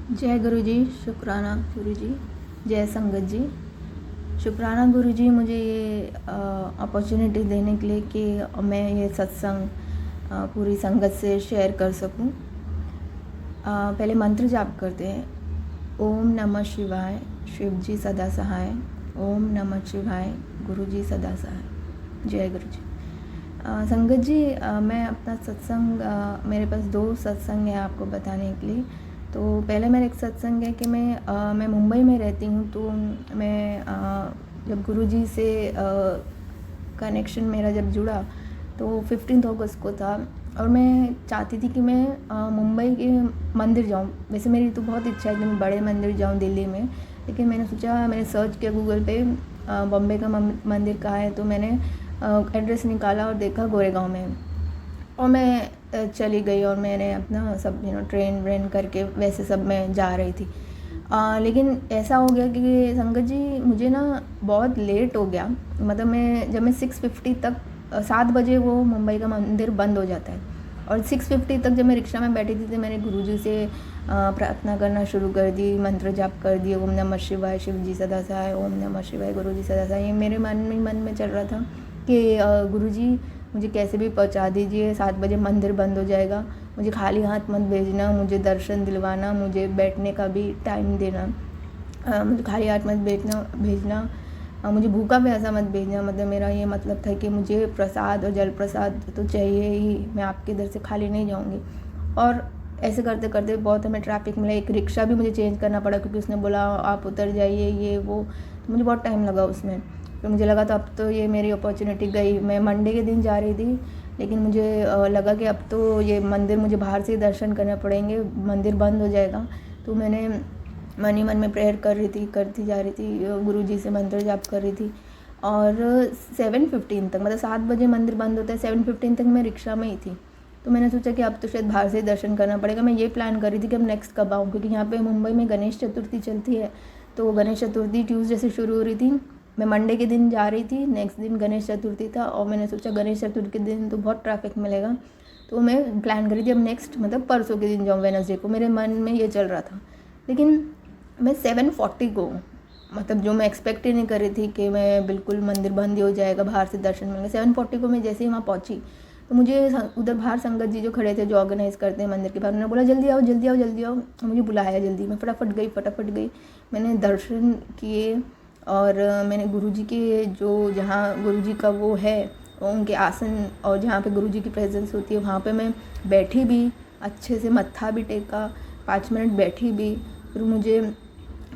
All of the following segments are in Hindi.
जय गुरु जी, शुक्राना गुरु जी, जय संगत जी। शुक्राना गुरु जी मुझे ये अपॉर्चुनिटी देने के लिए कि मैं ये सत्संग पूरी संगत से शेयर कर सकूं। पहले मंत्र जाप करते हैं। ओम नमः शिवाय, शिव जी सदा सहाय। ओम नमः शिवाय, गुरु जी सदा सहाय। जय गुरु जी। संगत जी, मैं अपना सत्संग मेरे पास 2 सत्संग है आपको बताने के लिए। तो पहले मेरा एक सत्संग है कि मैं मुंबई में रहती हूँ। तो मैं जब गुरुजी से कनेक्शन मेरा जब जुड़ा तो 15 अगस्त को था और मैं चाहती थी कि मैं मुंबई के मंदिर जाऊँ। वैसे मेरी तो बहुत इच्छा है कि मैं बड़े मंदिर जाऊँ दिल्ली में, लेकिन मैंने सर्च किया गूगल पे बॉम्बे का मंदिर कहाँ है। तो मैंने एड्रेस निकाला और देखा गोरेगांव में, और मैं चली गई और मैंने अपना सब ट्रेन व्रेन करके वैसे सब मैं जा रही थी। लेकिन ऐसा हो गया कि संगत जी मुझे ना बहुत लेट हो गया। मतलब जब मैं 6:50 तक 7 बजे वो मुंबई का मंदिर बंद हो जाता है, और 6:50 तक जब मैं रिक्शा में बैठी थी तो मैंने गुरुजी से प्रार्थना करना शुरू कर दी, मंत्र जाप कर दिए। ओम नमः शिवाय, शिव जी सदा सहाय। ओम नमः शिवाय, गुरु जी सदा सहाय। ये मेरे मन में चल रहा था कि गुरुजी मुझे कैसे भी पहुंचा दीजिए, 7 बजे मंदिर बंद हो जाएगा, मुझे खाली हाथ मत भेजना, मुझे दर्शन दिलवाना, मुझे बैठने का भी टाइम देना, मुझे खाली हाथ मत भेजना, मुझे भूखा प्यासा मत भेजना। मतलब मेरा ये मतलब था कि मुझे प्रसाद और जल प्रसाद तो चाहिए ही, मैं आपके इधर से खाली नहीं जाऊँगी। और ऐसे करते करते बहुत हमें ट्रैफिक मिला, एक रिक्शा भी मुझे चेंज करना पड़ा क्योंकि उसने बोला आप उतर जाइए ये वो। तो मुझे बहुत टाइम लगा उसमें। तो मुझे लगा तो अब तो ये मेरी अपॉर्चुनिटी गई। मैं मंडे के दिन जा रही थी, लेकिन मुझे लगा कि अब तो ये मंदिर मुझे बाहर से ही दर्शन करने पड़ेंगे, मंदिर बंद हो जाएगा। तो मैंने मन ही मन में प्रेयर करती जा रही थी, गुरुजी से मंत्र जाप कर रही थी। और 7:15 तक, मतलब 7 बजे मंदिर बंद होता है, 7:15 तक मैं रिक्शा में ही थी। तो मैंने सोचा कि अब तो शायद बाहर से ही दर्शन करना पड़ेगा। मैं ये प्लान कर रही थी कि अब नेक्स्ट कब आऊँ, क्योंकि यहाँ पे मुंबई में गणेश चतुर्थी चलती है। तो गणेश चतुर्थी ट्यूसडे से शुरू हो रही थी, मैं मंडे के दिन जा रही थी, नेक्स्ट दिन गणेश चतुर्थी था। और मैंने सोचा गणेश चतुर्थी के दिन तो बहुत ट्रैफिक मिलेगा, तो मैं प्लान करी थी अब नेक्स्ट मतलब परसों के दिन जाऊँ, वेडनेसडे को। मेरे मन में ये चल रहा था। लेकिन मैं 7:40 को, मतलब जो मैं एक्सपेक्ट ही नहीं कर रही थी कि मैं बिल्कुल मंदिर बंद ही हो जाएगा, बाहर से दर्शन मिलेंगे। 7:40 को मैं जैसे ही वहाँ पहुँची तो मुझे उधर बाहर संगत जी जो खड़े थे, जो ऑर्गेनाइज़ करते हैं मंदिर के बाहर, उन्होंने बोला जल्दी आओ जल्दी आओ जल्दी आओ। मुझे बुलाया जल्दी। मैं फटाफट गई। मैंने दर्शन किए और मैंने गुरुजी के जो जहाँ गुरुजी का वो है उनके आसन, और जहाँ पे गुरुजी की प्रेजेंस होती है वहाँ पे मैं बैठी भी, अच्छे से मत्था भी टेका, 5 मिनट बैठी भी। फिर मुझे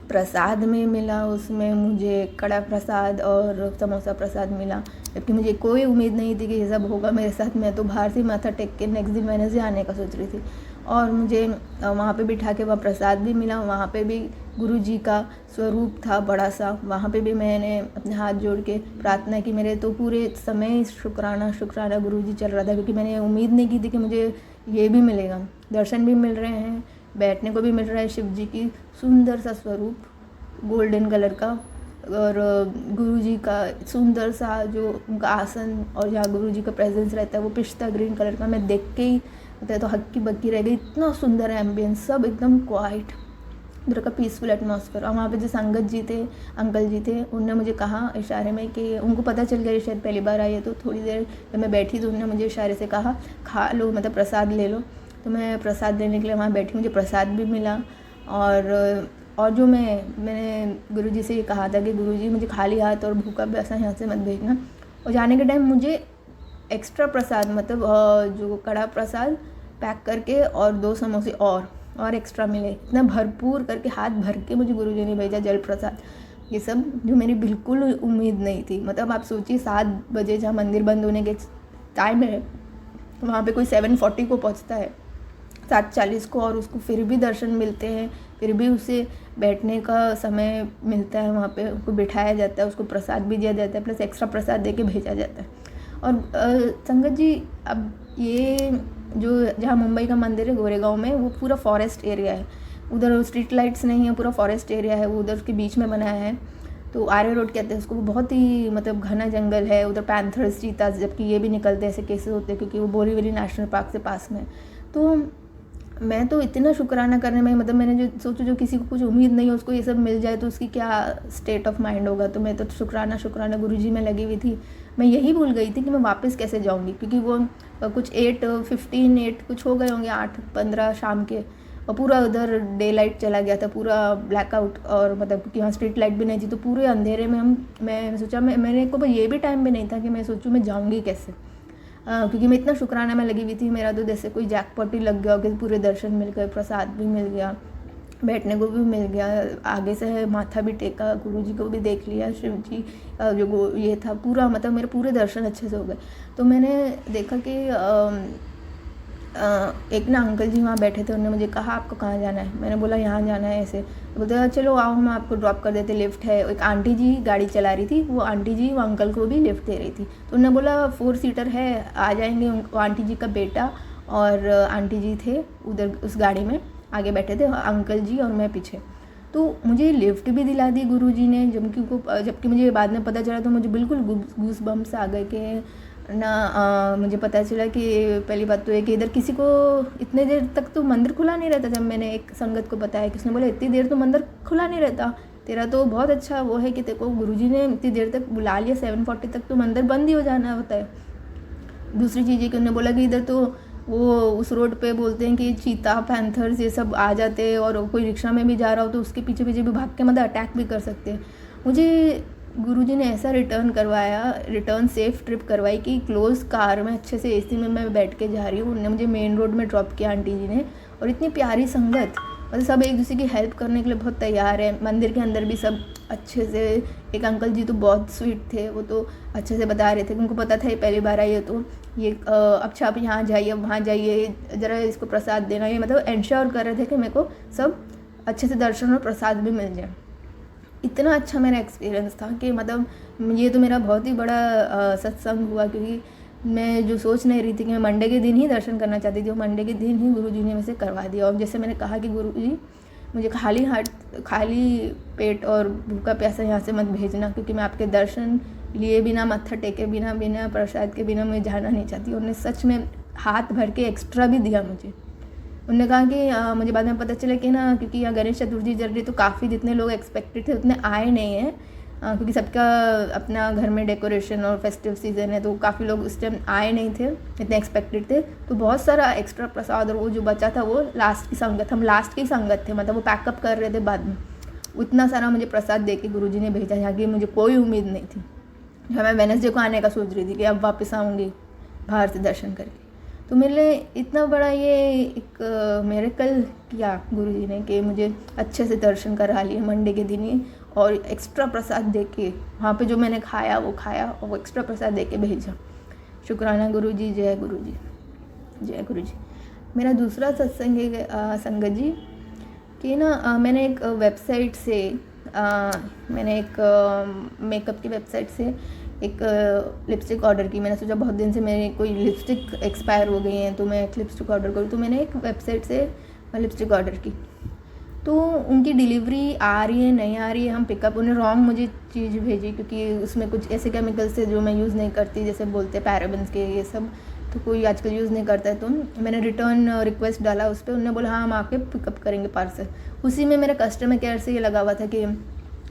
प्रसाद में मिला, उसमें मुझे कड़ा प्रसाद और समोसा प्रसाद मिला, जबकि मुझे कोई उम्मीद नहीं थी कि ये सब होगा मेरे साथ। मैं तो बाहर से माथा टेक के नेक्स्ट दिन वेडनेसडे आने का सोच रही थी। और मुझे वहाँ पे बिठा के वहाँ प्रसाद भी मिला। वहाँ पे भी गुरु जी का स्वरूप था बड़ा सा, वहाँ पे भी मैंने अपने हाथ जोड़ के प्रार्थना की। मेरे तो पूरे समय शुक्राना गुरु जी चल रहा था, क्योंकि मैंने उम्मीद नहीं की थी कि मुझे ये भी मिलेगा। दर्शन भी मिल रहे हैं, बैठने को भी मिल रहा है, शिव जी की सुंदर सा स्वरूप गोल्डन कलर का, और गुरुजी का सुंदर सा जो उनका आसन और जहाँ गुरुजी का प्रेजेंस रहता है वो पिस्ता ग्रीन कलर का। मैं देख के ही तो हक्की बक्की रह गई, इतना सुंदर एम्बियंस, सब एकदम क्वाइट, उधर का पीसफुल एटमॉस्फेयर। और वहाँ पे जो संगत जी थे, अंकल जी थे, उनने मुझे कहा इशारे में कि उनको पता चल गया शायद पहली बार आई है। तो थोड़ी देर जब मैं बैठी तो उन्होंने मुझे इशारे से कहा खा लो, मतलब प्रसाद ले लो। तो मैं प्रसाद लेने के लिए वहाँ बैठी, मुझे प्रसाद भी मिला। और जो मैंने गुरुजी से ये कहा था कि गुरुजी मुझे खाली हाथ और भूखा प्यासा यहाँ से मत भेजना। और जाने के टाइम मुझे एक्स्ट्रा प्रसाद, मतलब जो कड़ा प्रसाद पैक करके और 2 समोसे और एक्स्ट्रा मिले। इतना भरपूर करके हाथ भर के मुझे गुरुजी ने भेजा जल प्रसाद, ये सब जो मेरी बिल्कुल उम्मीद नहीं थी। मतलब आप सोचिए 7 बजे जहाँ मंदिर बंद होने के टाइम है, वहाँ पे कोई 7:40 को पहुँचता है, 7:40 को, और उसको फिर भी दर्शन मिलते हैं, फिर भी उसे बैठने का समय मिलता है, वहाँ पे उसको बिठाया जाता है, उसको प्रसाद भी दिया जाता है, प्लस एक्स्ट्रा प्रसाद दे के भेजा जाता है। और संगत जी, अब ये जो जहाँ मुंबई का मंदिर है गोरेगांव में, वो पूरा फॉरेस्ट एरिया है। उधर स्ट्रीट लाइट्स नहीं है, पूरा फॉरेस्ट एरिया है, वो उधर के बीच में बनाया है। तो आर्य रोड कहते हैं उसको, वो बहुत ही मतलब घना जंगल है। उधर पैंथर्स, चीताज, जबकि ये भी निकलते ऐसे केसेस होते हैं क्योंकि वो बोरीवली नेशनल पार्क से पास में। तो मैं तो इतना शुक्राना करने में, मतलब मैंने जो सोचो, जो किसी को कुछ उम्मीद नहीं है उसको ये सब मिल जाए तो उसकी क्या स्टेट ऑफ माइंड होगा। तो मैं तो शुक्राना गुरुजी में लगी हुई थी। मैं यही भूल गई थी कि मैं वापस कैसे जाऊंगी, क्योंकि वो कुछ 8:15 कुछ हो गए होंगे, 8:15 शाम के, और पूरा उधर डे लाइट चला गया था, पूरा ब्लैकआउट, और मतलब क्योंकि यहाँ स्ट्रीट लाइट भी नहीं थी, तो पूरे अंधेरे में मैं सोचा, मेरे को ये भी टाइम भी नहीं था कि मैं सोचूं मैं जाऊँगी कैसे, क्योंकि मैं इतना शुक्राना में लगी हुई थी। मेरा तो जैसे कोई जैकपॉट ही लग गया कि पूरे दर्शन मिल गए, प्रसाद भी मिल गया, बैठने को भी मिल गया, आगे से माथा भी टेका, गुरुजी को भी देख लिया, शिव जी जो ये था पूरा, मतलब मेरे पूरे दर्शन अच्छे से हो गए। तो मैंने देखा कि एक ना अंकल जी वहाँ बैठे थे, उन्होंने मुझे कहा आपको कहाँ जाना है। मैंने बोला यहाँ जाना है ऐसे। बोलते चलो आओ हम आपको ड्रॉप कर देते, लिफ्ट है। एक आंटी जी गाड़ी चला रही थी, वो आंटी जी वो अंकल को भी लिफ्ट दे रही थी। तो उन्होंने बोला 4 सीटर है, आ जाएंगे। वो आंटी जी का बेटा और आंटी जी थे उधर उस गाड़ी में, आगे बैठे थे अंकल जी और मैं पीछे। तो मुझे लिफ्ट भी दिला दी गुरुजी ने, जबकि मुझे बाद में पता चला तो मुझे बिल्कुल गूस बम्स आ गए कि ना मुझे पता चला कि पहली बात तो है कि इधर किसी को इतने देर तक तो मंदिर खुला नहीं रहता। जब मैंने एक संगत को बताया कि उसने बोला इतनी देर तो मंदिर खुला नहीं रहता, तेरा तो बहुत अच्छा वो है कि तेरे को गुरुजी ने इतनी देर तक बुला लिया, 7:40 तक तो मंदिर बंद ही हो जाना होता है। दूसरी चीज़ है कि उन्होंने बोला कि इधर तो वो उस रोड पे बोलते हैं कि चीता पैंथर्स ये सब आ जाते हैं, और कोई रिक्शा में भी जा रहा हो तो उसके पीछे पीछे भी भाग के मतलब अटैक भी कर सकते हैं। मुझे गुरुजी ने ऐसा रिटर्न सेफ ट्रिप करवाई कि क्लोज कार में अच्छे से एसी में मैं बैठ के जा रही हूँ। उन्होंने मुझे मेन रोड में ड्रॉप किया आंटी जी ने, और इतनी प्यारी संगत, मतलब सब एक दूसरे की हेल्प करने के लिए बहुत तैयार है। मंदिर के अंदर भी सब अच्छे से, एक अंकल जी तो बहुत स्वीट थे, वो तो अच्छे से बता रहे थे कि उनको पता था ये पहली बार आई है, तो ये अच्छा आप यहाँ जाइए वहाँ जाइए, ज़रा इसको प्रसाद देना, ये मतलब इंश्योर कर रहे थे कि मेरे को सब अच्छे से दर्शन और प्रसाद भी मिल जाए। इतना अच्छा मेरा एक्सपीरियंस था कि मतलब ये तो मेरा बहुत ही बड़ा सत्संग हुआ, क्योंकि मैं जो सोच नहीं रही थी कि मैं मंडे के दिन ही दर्शन करना चाहती थी, वो मंडे के दिन ही गुरुजी ने मुझे करवा दिया। और जैसे मैंने कहा कि गुरुजी मुझे खाली पेट और भूखा प्यासा यहाँ से मत भेजना, क्योंकि मैं आपके दर्शन लिए बिना, मत्था टेके बिना प्रसाद के बिना मैं जाना नहीं चाहती। उन्होंने सच में हाथ भर के एक्स्ट्रा भी दिया मुझे। उन्होंने कहा कि मुझे बाद में पता चला कि ना, क्योंकि यहाँ गणेश चतुर्थी चल रही तो काफ़ी जितने लोग एक्सपेक्टेड थे उतने आए नहीं हैं, क्योंकि सबका अपना घर में डेकोरेशन और फेस्टिव सीज़न है, तो काफ़ी लोग उस टाइम आए नहीं थे, इतने एक्सपेक्टेड थे। तो बहुत सारा एक्स्ट्रा प्रसाद और वो जो बचा था वो लास्ट की संगत, हम लास्ट की संगत थे, मतलब वो पैकअप कर रहे थे बाद में। उतना सारा मुझे प्रसाद दे के गुरुजी ने भेजा, यहाँ की मुझे कोई उम्मीद नहीं थी। मैं वेडनेसडे को आने का सोच रही थी कि अब वापस आऊँगी बाहर से दर्शन करके। तो मेरे लिए इतना बड़ा ये एक मिरेकल किया गुरुजी ने कि मुझे अच्छे से दर्शन करा लिए मंडे के दिन ही, और एक्स्ट्रा प्रसाद दे के वहाँ पे जो मैंने खाया और वो एक्स्ट्रा प्रसाद दे के भेजा। शुक्राना गुरुजी, जय गुरुजी, जय गुरुजी। मेरा दूसरा सत्संग है संगत जी कि ना मैंने एक वेबसाइट से मैंने एक मेकअप की वेबसाइट से एक लिपस्टिक ऑर्डर की। मैंने सोचा बहुत दिन से मेरी कोई लिपस्टिक एक्सपायर हो गई हैं तो मैं एक लिपस्टिक ऑर्डर करूँ, तो मैंने एक वेबसाइट से लिपस्टिक ऑर्डर की। तो उनकी डिलीवरी आ रही है नहीं आ रही है, हम पिकअप, उन्हें रॉन्ग मुझे चीज़ भेजी, क्योंकि उसमें कुछ ऐसे केमिकल्स थे जो मैं यूज़ नहीं करती, जैसे बोलते पैराबेन्स के ये सब, तो कोई आजकल यूज़ नहीं करता है। तो मैंने रिटर्न रिक्वेस्ट डाला उस पर, उन्होंने बोला हाँ हम आके पिकअप करेंगे पार्सल। उसी में मेरा कस्टमर केयर से ये लगा हुआ था कि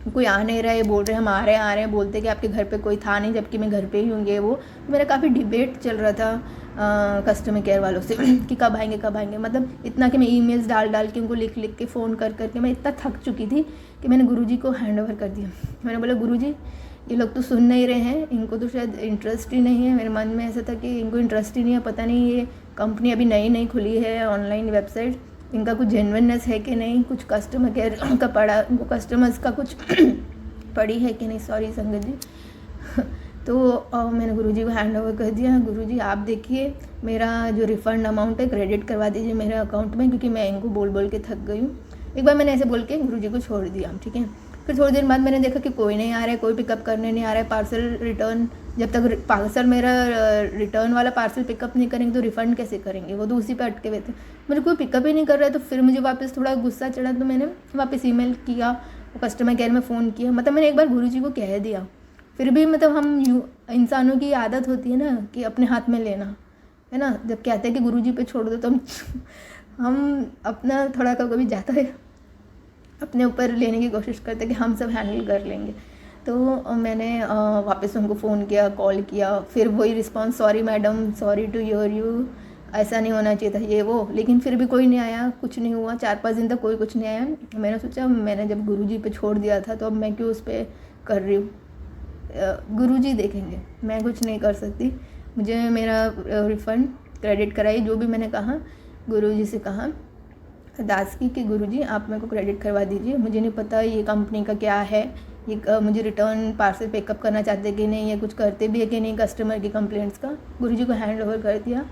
कोई आ नहीं रहा है, बोल रहे हम आ रहे हैं, बोलते कि आपके घर पे कोई था नहीं, जबकि मैं घर पे ही होंगे। वो मेरा काफ़ी डिबेट चल रहा था कस्टमर केयर वालों से कि कब आएंगे, मतलब इतना कि मैं ईमेल्स डाल के उनको लिख के फ़ोन करके मैं इतना थक चुकी थी कि मैंने गुरुजी को हैंड ओवर कर दिया। मैंने बोला गुरुजी ये लोग तो सुन नहीं रहे हैं, इनको तो शायद इंटरेस्ट ही नहीं है। मेरे मन में ऐसा था कि इनको इंटरेस्ट ही नहीं है, पता नहीं ये कंपनी अभी नई खुली है ऑनलाइन वेबसाइट, इनका कुछ जेन्युइननेस है कि नहीं, कुछ कस्टमर केयर का पड़ा, उनको कस्टमर्स का कुछ पड़ी है कि नहीं, सॉरी संगत जी। तो मैंने गुरुजी को हैंड ओवर कर दिया। गुरुजी आप देखिए मेरा जो रिफ़ंड अमाउंट है क्रेडिट करवा दीजिए मेरे अकाउंट में, क्योंकि मैं इनको बोल के थक गई हूँ। एक बार मैंने ऐसे बोल के गुरुजी को छोड़ दिया, ठीक है। फिर थोड़ी देर बाद मैंने देखा कि कोई नहीं आ रहा है, कोई पिकअप करने नहीं आ रहा है, पार्सल रिटर्न, जब तक पार्सल मेरा रिटर्न वाला पार्सल पिकअप नहीं करेंगे तो रिफ़ंड कैसे करेंगे, वो तो उसी पे अटके हुए थे। मुझे कोई पिकअप ही नहीं कर रहा है, तो फिर मुझे वापस थोड़ा गुस्सा चढ़ा, तो मैंने वापस ईमेल किया, कस्टमर केयर में फ़ोन किया। मतलब मैंने एक बार गुरुजी को कह दिया, फिर भी मतलब हम इंसानों की आदत होती है ना कि अपने हाथ में लेना, है ना। जब कहते हैं कि गुरुजी पे छोड़ दो तो हम हम अपना थोड़ा कभी ज़्यादा है अपने ऊपर लेने की कोशिश करते कि हम सब हैंडल कर लेंगे। तो मैंने वापस उनको फ़ोन किया, कॉल किया, फिर वही response, sorry madam, sorry to hear you, ऐसा नहीं होना चाहिए था, ये वो। लेकिन फिर भी कोई नहीं आया, कुछ नहीं हुआ, 4-5 दिन तक कोई कुछ नहीं आया। मैंने सोचा मैंने जब गुरुजी पे छोड़ दिया था तो अब मैं क्यों उस पर कर रही हूँ, गुरुजी देखेंगे, मैं कुछ नहीं कर सकती। मुझे मेरा रिफ़ंड क्रेडिट कराई, जो भी मैंने कहा गुरुजी से कहा, अरदास की कि गुरुजी आप मेरे को क्रेडिट करवा दीजिए, मुझे नहीं पता ये कंपनी का क्या है, ये मुझे रिटर्न पार्सल पिकअप करना चाहते कि नहीं, ये कुछ करते भी है कि नहीं कस्टमर की कंप्लेंट्स का। गुरुजी को हैंड ओवर कर दिया।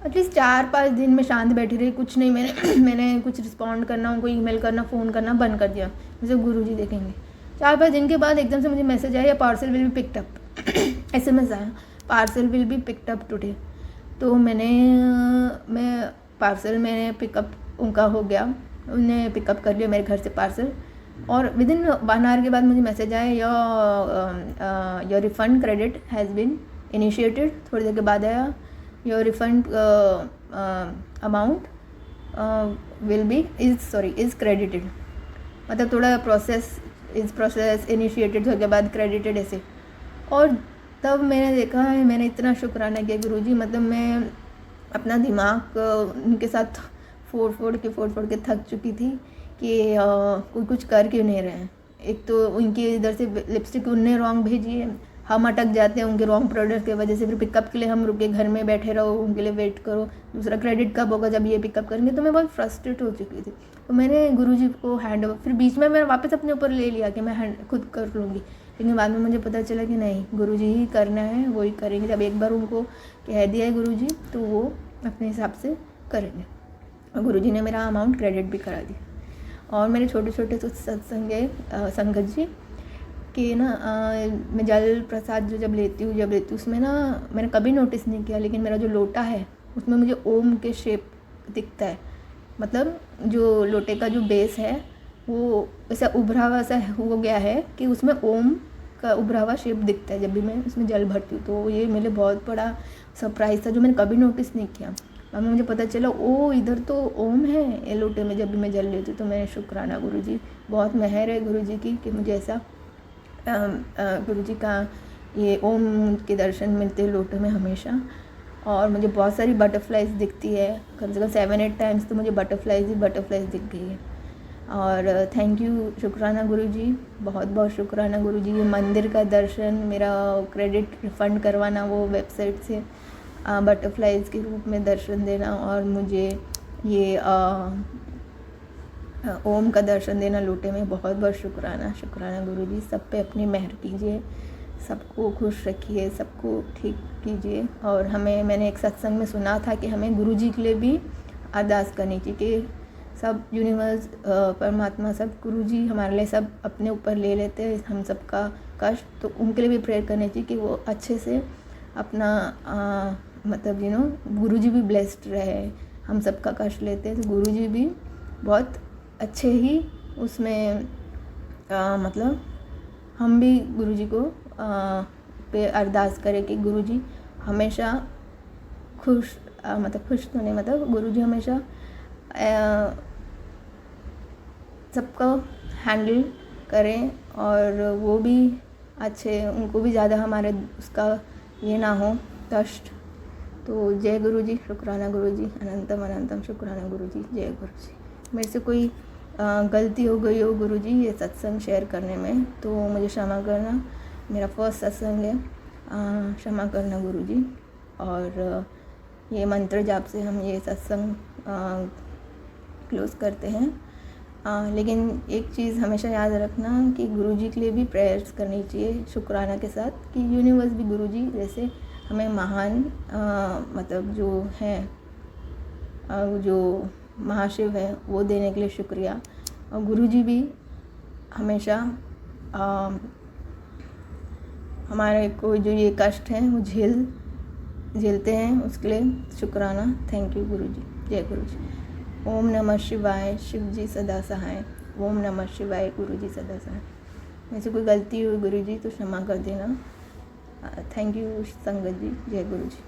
एटलीस्ट 4-5 दिन में शांत बैठी रही, कुछ नहीं, मैंने कुछ रिस्पॉन्ड करना, उनको ईमेल करना, फ़ोन करना बंद कर दिया, मुझे गुरुजी देखेंगे। 4-5 दिन के बाद एकदम से मुझे मैसेज आया, parcel will be picked up, SMS आया, parcel will be picked up today. तो मैं पार्सल मैंने पिकअप उनका हो गया, उन्हें पिकअप कर लिया मेरे घर से पार्सल। और विदिन 1 आवर के बाद मुझे मैसेज आया, your refund credit has been initiated. थोड़ी देर के बाद आया, your refund amount will be is credited. मतलब थोड़ा प्रोसेस इनिशिएटेड होने के बाद क्रेडिटेड ऐसे। और तब मैंने देखा है, मैंने इतना शुक्राना किया गुरुजी, मतलब मैं अपना दिमाग उनके साथ फोड़ के थक चुकी थी कि कोई कुछ कर क्यों नहीं रहे हैं। एक तो उनकी इधर से लिपस्टिक उनने रॉन्ग भेजी है, हम अटक जाते हैं उनके रॉन्ग प्रोडक्ट की वजह से, फिर पिकअप के लिए हम रुके, घर में बैठे रहो, उनके लिए वेट करो, दूसरा क्रेडिट कब होगा जब ये पिकअप करेंगे। तो मैं बहुत फ्रस्ट्रेट हो चुकी थी। तो मैंने गुरुजी को हैंड ओवर, फिर बीच में मैंने वापस अपने ऊपर ले लिया कि मैं खुद कर लूँगी, लेकिन बाद में मुझे पता चला कि नहीं, गुरुजी ही करना है, वो ही करेंगे। जब एक बार उनको कह दिया है गुरुजी तो वो अपने हिसाब से करेंगे। और गुरुजी ने मेरा अमाउंट क्रेडिट भी करा दिया। और मेरे छोटे छोटे तो सत्संग है संगत जी कि ना, मैं जल प्रसाद जब लेती हूँ उसमें ना मैंने कभी नोटिस नहीं किया, लेकिन मेरा जो लोटा है उसमें मुझे ओम के शेप दिखता है। मतलब जो लोटे का जो बेस है वो ऐसा उभरा हुआ सा हो गया है कि उसमें ओम का उभरा हुआ शेप दिखता है जब भी मैं उसमें जल भरती हूँ। तो ये मेरे बहुत बड़ा सरप्राइज़ था जो मैंने कभी नोटिस नहीं किया। बाद में मुझे पता चला ओ इधर तो ओम है ये लोटे में जब भी मैं जल लेती हूँ। तो मैं शुक्राना गुरुजी, बहुत मेहर है गुरुजी की कि मुझे ऐसा गुरुजी का ये ओम के दर्शन मिलते हैं लोटे में हमेशा। और मुझे बहुत सारी बटरफ्लाइज दिखती है, कम से कम 7-8 टाइम्स तो मुझे बटरफ्लाइज दिख गई है। और थैंक यू, शुक्राना गुरुजी, बहुत बहुत शुक्राना गुरुजी। ये मंदिर का दर्शन, मेरा क्रेडिट रिफ़ंड करवाना वो वेबसाइट से, बटरफ्लाइज के रूप में दर्शन देना, और मुझे ये ओम का दर्शन देना लोटे में, बहुत बहुत शुक्राना गुरुजी। सब पे अपनी मेहर कीजिए, सबको खुश रखिए, सबको ठीक कीजिए। और मैंने एक सत्संग में सुना था कि हमें गुरुजी के लिए भी अरदास करनी चाहिए कि सब यूनिवर्स, परमात्मा, सब गुरुजी हमारे लिए सब अपने ऊपर ले लेते हैं हम सबका कष्ट, तो उनके लिए भी प्रेयर करनी चाहिए कि वो अच्छे से अपना मतलब गुरुजी भी ब्लेस्ड रहे। हम सबका कष्ट लेते हैं तो गुरुजी भी बहुत अच्छे ही उसमें मतलब हम भी गुरुजी को पे अरदास करें कि गुरुजी हमेशा खुश, मतलब खुश तो नहीं, मतलब गुरुजी हमेशा सबको हैंडल करें और वो भी अच्छे, उनको भी ज़्यादा हमारे उसका ये ना हो कष्ट। तो जय गुरुजी, शुक्राना गुरुजी, अनंतम अनंतम शुक्राना गुरुजी, जय गुरुजी। मेरे से कोई गलती हो गई हो गुरुजी ये सत्संग शेयर करने में तो मुझे क्षमा करना, मेरा फर्स्ट सत्संग है, क्षमा करना गुरुजी। और ये मंत्र जाप से हम ये सत्संग क्लोज़ करते हैं। लेकिन एक चीज़ हमेशा याद रखना कि गुरुजी के लिए भी प्रेयर्स करनी चाहिए शुक्राना के साथ, कि यूनिवर्स भी गुरुजी जैसे हमें महान मतलब जो हैं जो महाशिव है वो देने के लिए शुक्रिया। और गुरुजी भी हमेशा हमारे को जो ये कष्ट हैं वो झेलते हैं, उसके लिए शुक्राना। थैंक यू गुरुजी, जय गुरुजी। ओम नमः शिवाय, शिव जी सदा सहाय। ओम नमः शिवाय, गुरुजी सदा सहाय। मेरे से कोई गलती हुई गुरुजी तो क्षमा कर देना। थैंक यू संगत जी, जय गुरुजी।